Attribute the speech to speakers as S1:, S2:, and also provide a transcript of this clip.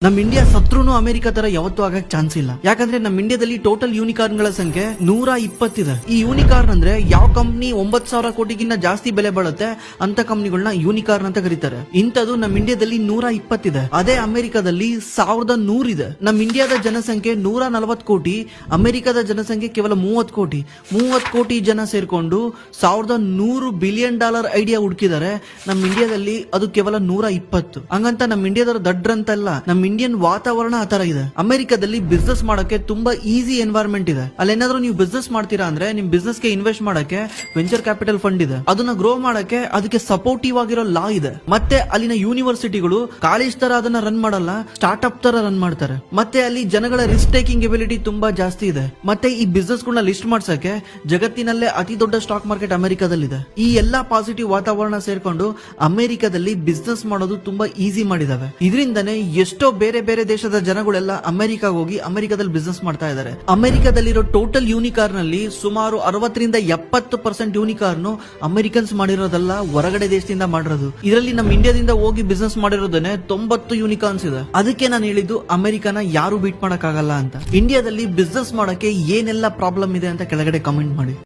S1: ನಮ್ India ಸತ್ರುನು America ತರ ಯಾವತ್ತೂ ಆಗಕ್ ಚಾನ್ಸ್ ಇಲ್ಲ. ಯಾಕಂದ್ರೆ ನಮ್ ಇಂಡಿಯಾದಲ್ಲಿ ಟೋಟಲ್ ಯೂನಿಕಾರ್ನ್ ಗಳ ಸಂಖ್ಯೆ 120 ಇದೆ. ಈ ಯೂನಿಕಾರ್ನ್ ಅಂದ್ರೆ ಯಾವ ಕಂಪ್ನಿ 9,000 ಕೋಟಿಗಿಂತ ಜಾಸ್ತಿ ಬೆಲೆ ಬಾಳುತ್ತೆ ಅಂತ ಕಂಪ್ನಿಗಳನ್ನ ಯೂನಿಕಾರ್ನ್ ಅಂತ ಕರೀತಾರೆ. ಇಂಥದ್ದು ನಮ್ ಇಂಡಿಯಾದಲ್ಲಿ 120 ಇದೆ. ಅದೇ ಅಮೆರಿಕದಲ್ಲಿ 1,100 ಇದೆ. ನಮ್ ಇಂಡಿಯಾದ ಜನಸಂಖ್ಯೆ 140 ಕೋಟಿ, ಅಮೆರಿಕದ ಜನಸಂಖ್ಯೆ ಕೇವಲ 30 ಕೋಟಿ. 30 ಕೋಟಿ ಜನ ಸೇರ್ಕೊಂಡು $1,100 ಬಿಲಿಯನ್ ಐಡಿಯಾ ಹುಡುಕಿದ್ದಾರೆ. ನಮ್ ಇಂಡಿಯಾದಲ್ಲಿ ಅದು ಕೇವಲ 120. ಹಂಗಂತ ನಮ್ ಇಂಡಿಯಾದ ದಡ್ರಂತಲ್ಲ, ನಮ್ ಇಂಡಿಯನ್ ವಾತಾವರಣ ಆತರ ಇದೆ. ಅಮೆರಿಕದಲ್ಲಿ ಬಿಸ್ನೆಸ್ ಮಾಡಕ್ಕೆ ತುಂಬಾ ಈಸಿ ಎನ್ವೈರನ್ಮೆಂಟ್ ಇದೆ. ಅಲ್ಲೇನಾದ್ರೂ ನೀವು ಬಿಸ್ನೆಸ್ ಮಾಡ್ತೀರಾ ಅಂದ್ರೆ ನಿಮ್ ಬಿಸ್ನೆಸ್ ಗೆ ಇನ್ವೆಸ್ಟ್ ಮಾಡಕ್ಕೆ ವೆಂಚರ್ ಕ್ಯಾಪಿಟಲ್ ಫಂಡ್ ಇದೆ. ಅದನ್ನ ಗ್ರೋ ಮಾಡಕ್ಕೆ ಅದಕ್ಕೆ ಸಪೋರ್ಟಿವ್ ಆಗಿರೋ ಲಾ ಇದೆ. ಮತ್ತೆ ಅಲ್ಲಿನ ಯೂನಿವರ್ಸಿಟಿಗಳು ಕಾಲೇಜ್ ತರ ಅದನ್ನ ರನ್ ಮಾಡಲ್ಲ, ಸ್ಟಾರ್ಟ್ಅಪ್ ತರ ರನ್ ಮಾಡ್ತಾರೆ. ಮತ್ತೆ ಅಲ್ಲಿ ಜನಗಳ ರಿಸ್ಕ್ ಟೇಕಿಂಗ್ ಎಬಿಲಿಟಿ ತುಂಬಾ ಜಾಸ್ತಿ ಇದೆ. ಮತ್ತೆ ಈ ಬಿಸ್ನೆಸ್ ಗಳನ್ನ ಲಿಸ್ಟ್ ಮಾಡ್ಸಕ್ಕೆ ಜಗತ್ತಿನಲ್ಲೇ ಅತಿ ದೊಡ್ಡ ಸ್ಟಾಕ್ ಮಾರ್ಕೆಟ್ ಅಮೆರಿಕದಲ್ಲಿದೆ. ಈ ಎಲ್ಲಾ ಪಾಸಿಟಿವ್ ವಾತಾವರಣ ಸೇರ್ಕೊಂಡು ಅಮೆರಿಕದಲ್ಲಿ ಬಿಸ್ನೆಸ್ ಮಾಡೋದು ತುಂಬಾ ಈಸಿ ಮಾಡಿದಾವೆ. ಇದರಿಂದನೇ ಎಷ್ಟೋ ಬೇರೆ ಬೇರೆ ದೇಶದ ಜನಗಳೆಲ್ಲ ಅಮೆರಿಕಾಗ ಹೋಗಿ ಅಮೆರಿಕದಲ್ಲಿ ಬಿಸ್ನೆಸ್ ಮಾಡ್ತಾ ಇದ್ದಾರೆ. ಅಮೆರಿಕದಲ್ಲಿರೋ ಟೋಟಲ್ ಯೂನಿಕಾರ್ನ್ ನಲ್ಲಿ ಸುಮಾರು 60-70% ಯೂನಿಕಾರ್ನ್ ಅಮೆರಿಕನ್ಸ್ ಮಾಡಿರೋದಲ್ಲ, ಹೊರಗಡೆ ದೇಶದಿಂದ ಮಾಡಿರೋದು. ಇದರಲ್ಲಿ ನಮ್ಮ ಇಂಡಿಯಾದಿಂದ ಹೋಗಿ ಬಿಸ್ನೆಸ್ ಮಾಡಿರೋದನ್ನೇ 90 ಯೂನಿಕಾರ್ನ್ಸ್ ಇದೆ. ಅದಕ್ಕೆ ನಾನು ಹೇಳಿದ್ದು ಅಮೆರಿಕನ ಯಾರು ಬೀಟ್ ಮಾಡಕ್ ಆಗಲ್ಲ ಅಂತ. ಇಂಡಿಯಾದಲ್ಲಿ ಬಿಸ್ನೆಸ್ ಮಾಡಕ್ಕೆ ಏನೆಲ್ಲ ಪ್ರಾಬ್ಲಮ್ ಇದೆ ಅಂತ ಕೆಳಗಡೆ ಕಮೆಂಟ್ ಮಾಡಿ.